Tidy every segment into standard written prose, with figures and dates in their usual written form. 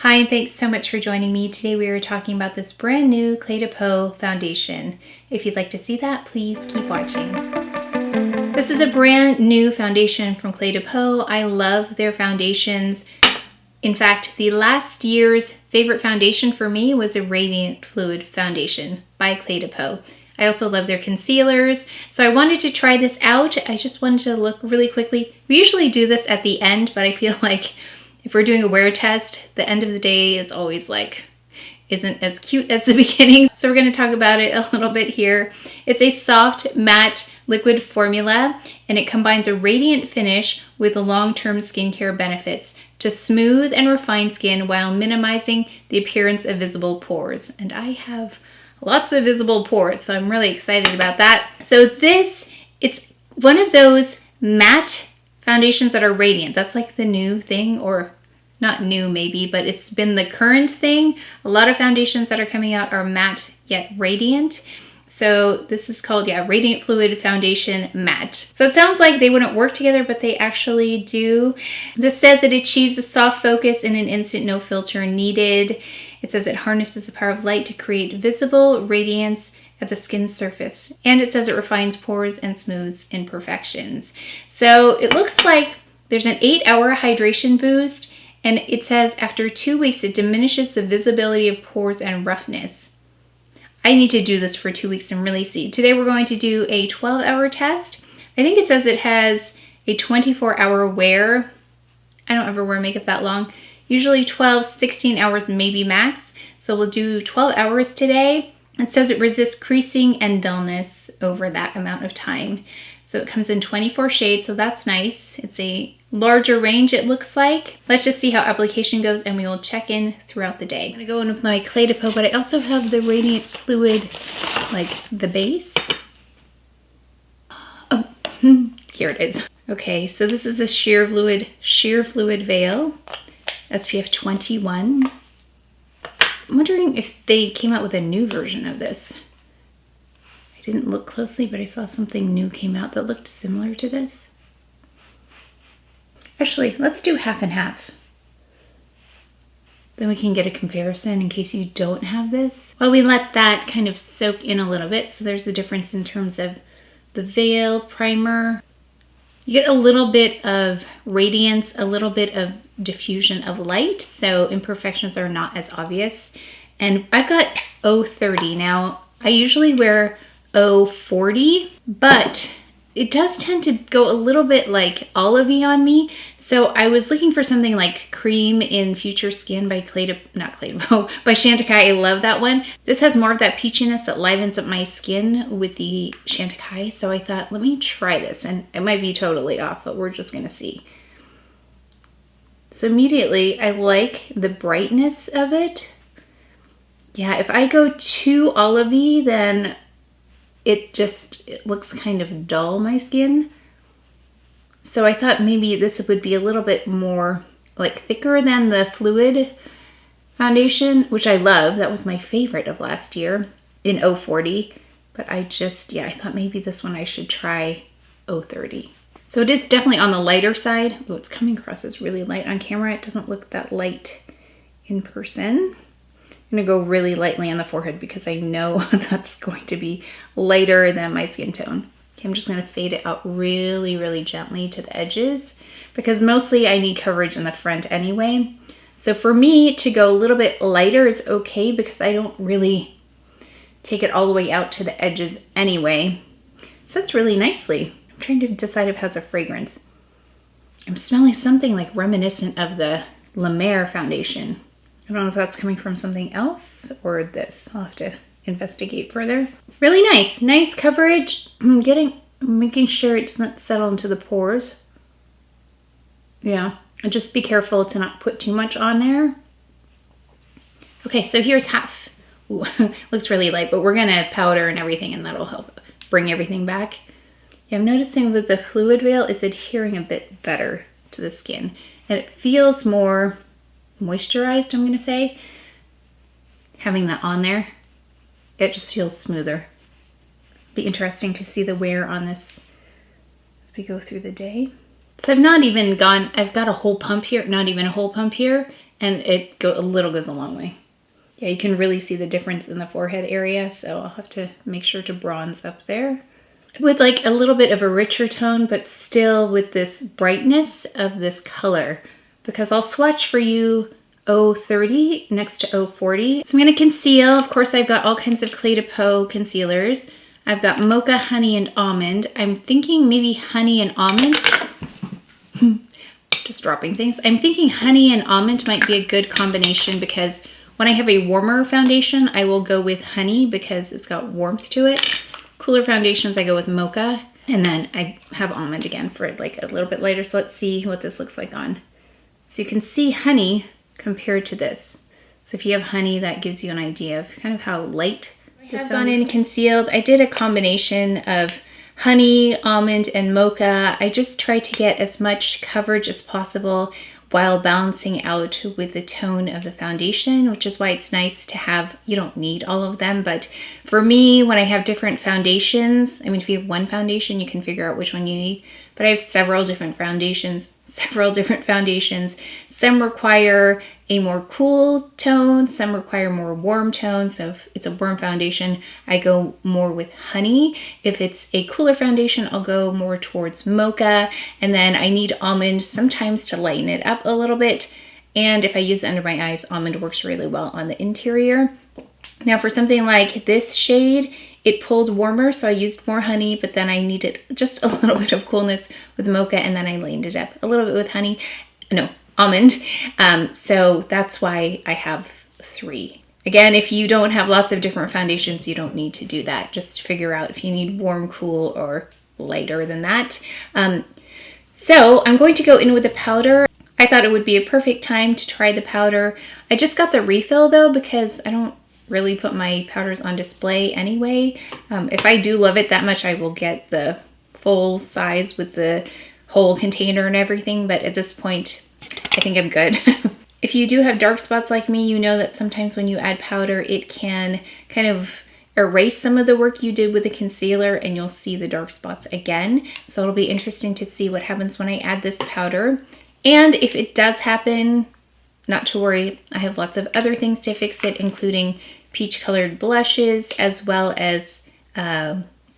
Hi, and thanks so much for joining me. Today we are talking about this brand new Cle De Peau foundation. If you'd like to see that, please keep watching. This is a brand new foundation from Cle De Peau. I love their foundations. In fact, the last year's favorite foundation for me was a Radiant Fluid Foundation by Cle De Peau. I also love their concealers, so I wanted to try this out. I just wanted to look really quickly. We usually do this at the end, but I feel like if we're doing a wear test, the end of the day is always isn't as cute as the beginning. So we're going to talk about it a little bit here. It's a soft matte liquid formula, and it combines a radiant finish with long-term skincare benefits to smooth and refine skin while minimizing the appearance of visible pores. And I have lots of visible pores, so I'm really excited about that. So it's one of those matte foundations that are radiant. That's like the new thing, or not new maybe, but it's been the current thing. A lot of foundations that are coming out are matte yet radiant. So this is called, Radiant Fluid Foundation Matte. So it sounds like they wouldn't work together, but they actually do. This says it achieves a soft focus in an instant, no filter needed. It says it harnesses the power of light to create visible radiance at the skin surface. And it says it refines pores and smooths imperfections. So it looks like there's an 8-hour hydration boost, and it says after 2 weeks, it diminishes the visibility of pores and roughness. I need to do this for 2 weeks and really see. Today we're going to do a 12-hour test. I think it says it has a 24-hour wear. I don't ever wear makeup that long. Usually 12, 16 hours maybe max. So we'll do 12 hours today. It says it resists creasing and dullness over that amount of time. So it comes in 24 shades, so that's nice. It's a larger range, it looks like. Let's just see how application goes, and we will check in throughout the day. I'm gonna go in with my Cle De Peau, but I also have the Radiant Fluid, like the base. Oh, here it is. Okay, so this is a sheer fluid veil, SPF 21. I'm wondering if they came out with a new version of this. I didn't look closely, but I saw something new came out that looked similar to this. Actually, let's do half and half. Then we can get a comparison in case you don't have this. Well, we let that kind of soak in a little bit, so there's a difference in terms of the veil primer. You get a little bit of radiance, a little bit of diffusion of light, so imperfections are not as obvious. And I've got 030 now. I usually wear 040, but it does tend to go a little bit like olivey on me. So I was looking for something like Cream in Future Skin by by Chantecaille. I love that one. This has more of that peachiness that livens up my skin with the Chantecaille. So I thought, let me try this, and it might be totally off, but we're just gonna see. So immediately I like the brightness of it. Yeah, if I go too olivey, then it looks kind of dull, my skin. So I thought maybe this would be a little bit more like thicker than the fluid foundation, which I love. That was my favorite of last year in 040. But I thought maybe this one I should try 030. So it is definitely on the lighter side. Oh, it's coming across as really light on camera. It doesn't look that light in person. I'm gonna go really lightly on the forehead because I know that's going to be lighter than my skin tone. Okay, I'm just gonna fade it out really, really gently to the edges because mostly I need coverage in the front anyway. So for me to go a little bit lighter is okay because I don't really take it all the way out to the edges anyway. So that's really nicely. I'm trying to decide if it has a fragrance. I'm smelling something like reminiscent of the La Mer foundation. I don't know if that's coming from something else or this. I'll have to investigate further. Really nice coverage. I'm making sure it doesn't settle into the pores. Yeah, and just be careful to not put too much on there. Okay, so here's half. Ooh, looks really light, but we're gonna powder and everything, and that'll help bring everything back. Yeah, I'm noticing with the fluid veil, it's adhering a bit better to the skin, and it feels more moisturized, I'm gonna say. Having that on there, it just feels smoother. Be interesting to see the wear on this as we go through the day. So I've got a whole pump here, not even a whole pump here, and a little goes a long way. Yeah, you can really see the difference in the forehead area, so I'll have to make sure to bronze up there. With like a little bit of a richer tone, but still with this brightness of this color, because I'll swatch for you 030 next to 040. So I'm gonna conceal. Of course, I've got all kinds of Cle De Peau concealers. I've got Mocha, Honey, and Almond. I'm thinking maybe Honey and Almond. Just dropping things. I'm thinking Honey and Almond might be a good combination because when I have a warmer foundation, I will go with Honey because it's got warmth to it. Cooler foundations, I go with Mocha. And then I have Almond again for like a little bit lighter. So let's see what this looks like on. So you can see Honey compared to this. So if you have Honey, that gives you an idea of kind of how light this is. I've gone in concealed. I did a combination of Honey, Almond, and Mocha. I just try to get as much coverage as possible while balancing out with the tone of the foundation, which is why it's nice to have, you don't need all of them, but for me, when I have different foundations, I mean, if you have one foundation, you can figure out which one you need, but I have several different foundations. Some require a more cool tone, some require more warm tone. So if it's a warm foundation, I go more with Honey. If it's a cooler foundation, I'll go more towards Mocha. And then I need Almond sometimes to lighten it up a little bit. And if I use it under my eyes, Almond works really well on the interior. Now for something like this shade, it pulled warmer, so I used more Honey, but then I needed just a little bit of coolness with Mocha, and then I lightened it up a little bit with Almond. So that's why I have 3. Again, if you don't have lots of different foundations, you don't need to do that. Just figure out if you need warm, cool, or lighter than that. So I'm going to go in with the powder. I thought it would be a perfect time to try the powder. I just got the refill though, because I don't really put my powders on display anyway. If I do love it that much, I will get the full size with the whole container and everything, but at this point, I think I'm good. If you do have dark spots like me, you know that sometimes when you add powder, it can kind of erase some of the work you did with the concealer and you'll see the dark spots again. So it'll be interesting to see what happens when I add this powder. And if it does happen, not to worry, I have lots of other things to fix it, including peach colored blushes as well as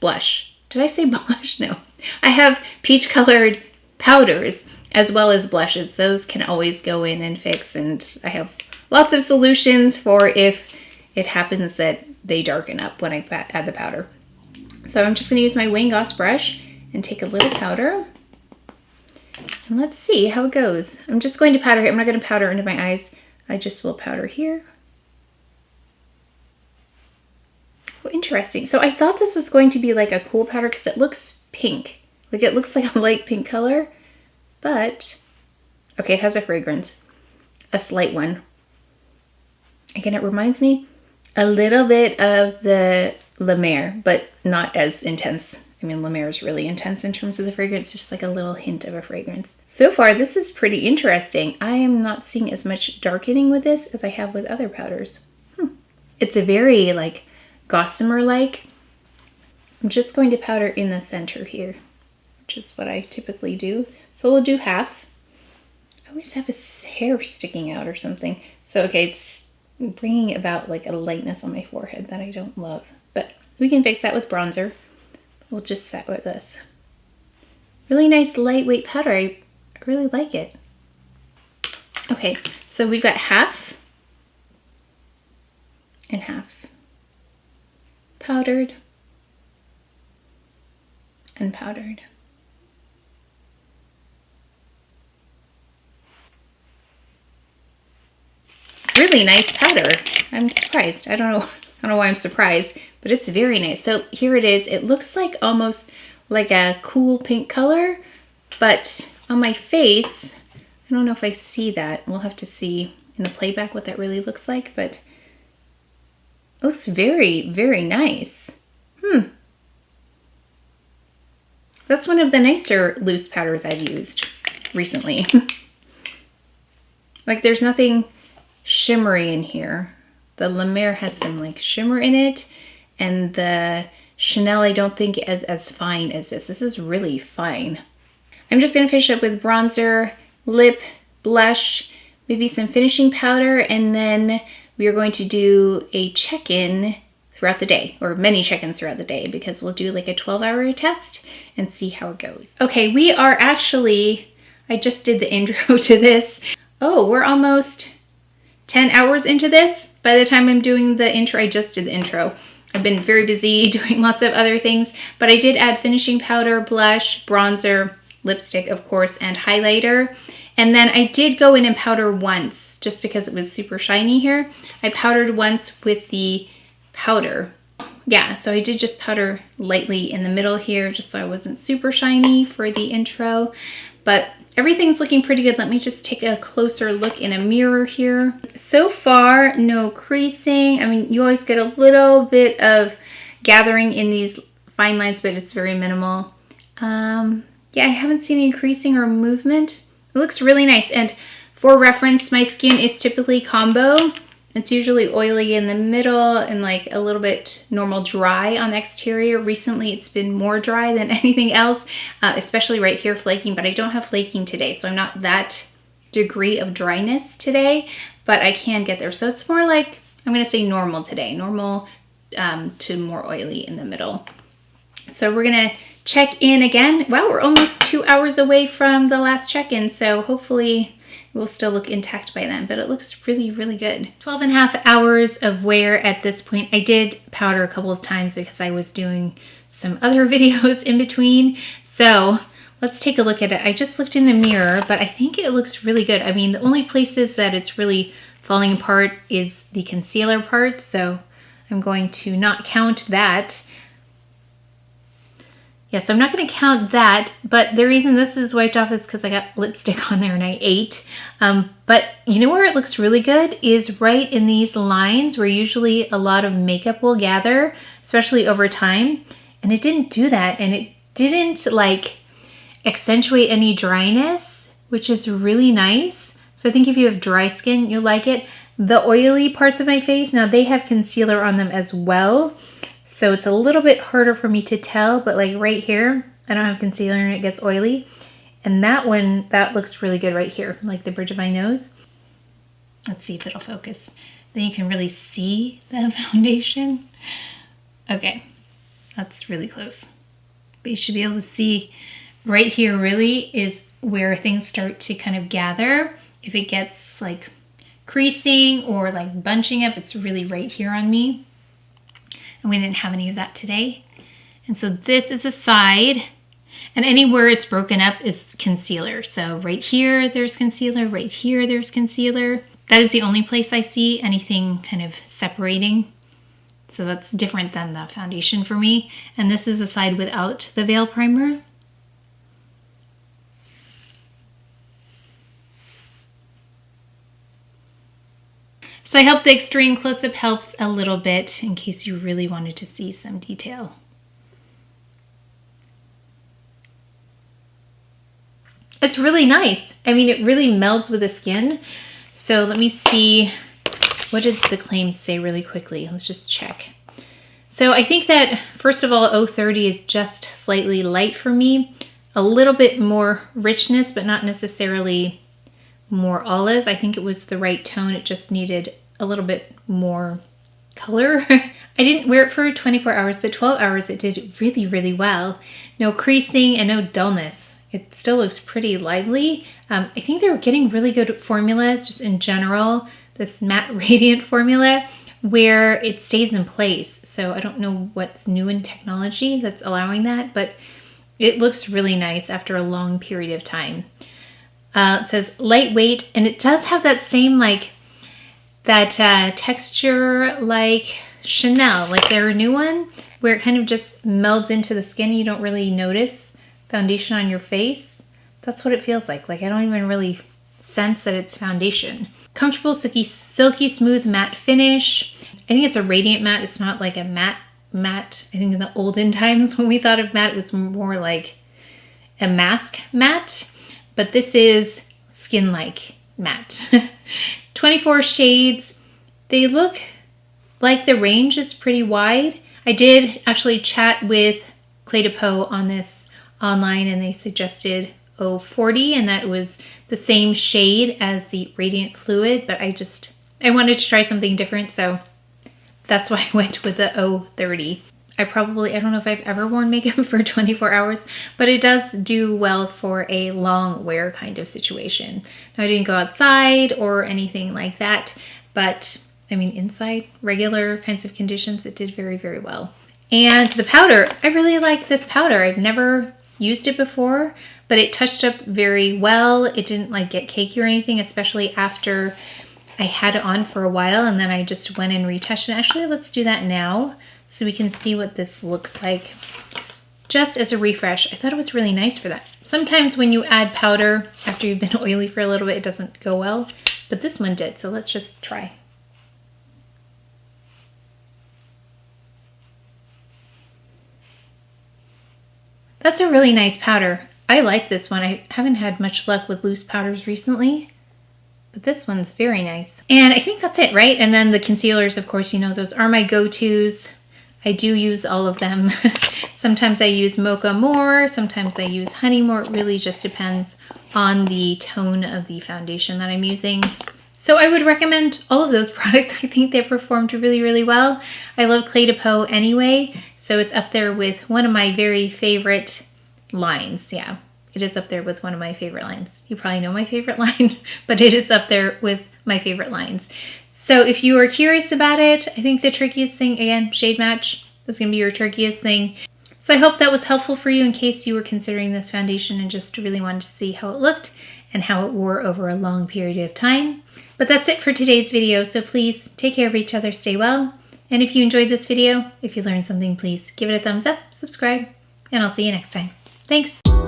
blush. Did I say blush? No. I have peach colored powders as well as blushes. Those can always go in and fix, and I have lots of solutions for if it happens that they darken up when I add the powder. So I'm just going to use my Wayne Goss brush and take a little powder. And let's see how it goes. I'm just going to powder here. I'm not going to powder into my eyes. I just will powder here. Oh, interesting. So I thought this was going to be like a cool powder because it looks pink. Like it looks like a light pink color, but okay, it has a fragrance, a slight one. Again, it reminds me a little bit of the La Mer, but not as intense. I mean, La Mer is really intense in terms of the fragrance, just like a little hint of a fragrance. So far, this is pretty interesting. I am not seeing as much darkening with this as I have with other powders. It's a very like gossamer-like. I'm just going to powder in the center here, which is what I typically do. So we'll do half. I always have a hair sticking out or something. So okay, it's bringing about like a lightness on my forehead that I don't love. But we can fix that with bronzer. We'll just set with this. Really nice lightweight powder. I really like it. Okay, so we've got half and half. Powdered and powdered. Really nice powder. I'm surprised. I don't know why I'm surprised, but it's very nice. So here it is. It looks like almost like a cool pink color, but on my face, I don't know if I see that. We'll have to see in the playback what that really looks like, but it looks very, very nice. That's one of the nicer loose powders I've used recently. Like there's nothing shimmery in here. The La Mer has some like shimmer in it, and the Chanel I don't think is as fine as this. This is really fine. I'm just gonna finish up with bronzer, lip, blush, maybe some finishing powder, and then we are going to do a check-in throughout the day, or many check-ins throughout the day, because we'll do like a 12-hour test and see how it goes. Okay, we are actually, I just did the intro to this. Oh, we're almost 10 hours into this. By the time I'm doing the intro, I just did the intro. I've been very busy doing lots of other things, but I did add finishing powder, blush, bronzer, lipstick, of course, and highlighter. And then I did go in and powder once, just because it was super shiny here. I powdered once with the powder. Yeah, so I did just powder lightly in the middle here, just so I wasn't super shiny for the intro. But everything's looking pretty good. Let me just take a closer look in a mirror here. So far, no creasing. I mean, you always get a little bit of gathering in these fine lines, but it's very minimal. Yeah, I haven't seen any creasing or movement. It looks really nice. And for reference, my skin is typically combo. It's usually oily in the middle and like a little bit normal dry on the exterior. Recently, it's been more dry than anything else, especially right here flaking, but I don't have flaking today, so I'm not that degree of dryness today, but I can get there. So it's more like, I'm gonna say normal today, normal to more oily in the middle. So we're gonna check in again. Wow, we're almost 2 hours away from the last check-in, so hopefully it will still look intact by then, but it looks really, really good. 12.5 hours of wear at this point. I did powder a couple of times because I was doing some other videos in between. So let's take a look at it. I just looked in the mirror, but I think it looks really good. I mean, the only places that it's really falling apart is the concealer part, so I'm going to not count that. Yeah, so I'm not going to count that, but the reason this is wiped off is because I got lipstick on there and I ate. But you know where it looks really good is right in these lines where usually a lot of makeup will gather, especially over time. And it didn't do that, and it didn't like accentuate any dryness, which is really nice. So I think if you have dry skin, you'll like it. The oily parts of my face, now they have concealer on them as well. So it's a little bit harder for me to tell, but like right here, I don't have concealer and it gets oily. And that one, that looks really good right here, like the bridge of my nose. Let's see if it'll focus. Then you can really see the foundation. Okay, that's really close. But you should be able to see right here really is where things start to kind of gather. If it gets like creasing or like bunching up, it's really right here on me. And we didn't have any of that today. And so this is a side, and anywhere it's broken up is concealer. So right here, there's concealer, right here, there's concealer. That is the only place I see anything kind of separating. So that's different than the foundation for me. And this is the side without the veil primer. So I hope the extreme close-up helps a little bit in case you really wanted to see some detail. It's really nice. I mean, it really melds with the skin. So let me see, what did the claims say really quickly? Let's just check. So I think that, first of all, 030 is just slightly light for me. A little bit more richness, but not necessarily more olive. I think it was the right tone. It just needed a little bit more color. I didn't wear it for 24 hours, but 12 hours it did really, really well. No creasing and no dullness. It still looks pretty lively. I think they were getting really good formulas just in general. This matte radiant formula where it stays in place. So I don't know what's new in technology that's allowing that, but it looks really nice after a long period of time. It says lightweight, and it does have that same like that texture like Chanel, like their new one, where it kind of just melds into the skin. You don't really notice foundation on your face. That's what it feels like. Like I don't even really sense that it's foundation. Comfortable, silky smooth matte finish. I think it's a radiant matte. It's not like a matte. I think in the olden times when we thought of matte, it was more like a mask matte. But this is skin-like matte. 24 shades. They look like the range is pretty wide. I did actually chat with Cle De Peau on this online, and they suggested 040, and that was the same shade as the Radiant Fluid, but I wanted to try something different, so that's why I went with the 030. I don't know if I've ever worn makeup for 24 hours, but it does do well for a long wear kind of situation. Now, I didn't go outside or anything like that, but I mean, inside regular kinds of conditions, it did very, very well. And the powder, I really like this powder. I've never used it before, but it touched up very well. It didn't like get cakey or anything, especially after I had it on for a while, and then I just went and retouched it. Actually, let's do that now so we can see what this looks like just as a refresh. I thought it was really nice for that. Sometimes when you add powder after you've been oily for a little bit, it doesn't go well, but this one did, so let's just try. That's a really nice powder. I like this one. I haven't had much luck with loose powders recently, but this one's very nice. And I think that's it, right? And then the concealers, of course, you know, those are my go-tos. I do use all of them. Sometimes I use Mocha more, sometimes I use Honey more. It really just depends on the tone of the foundation that I'm using. So I would recommend all of those products. I think they performed really, really well. I love Cle De Peau anyway, so it's up there with one of my very favorite lines. Yeah, it is up there with one of my favorite lines. You probably know my favorite line, but it is up there with my favorite lines. So if you are curious about it, I think the trickiest thing, again, shade match, is going to be your trickiest thing. So I hope that was helpful for you in case you were considering this foundation and just really wanted to see how it looked and how it wore over a long period of time. But that's it for today's video, so please take care of each other, stay well, and if you enjoyed this video, if you learned something, please give it a thumbs up, subscribe, and I'll see you next time. Thanks!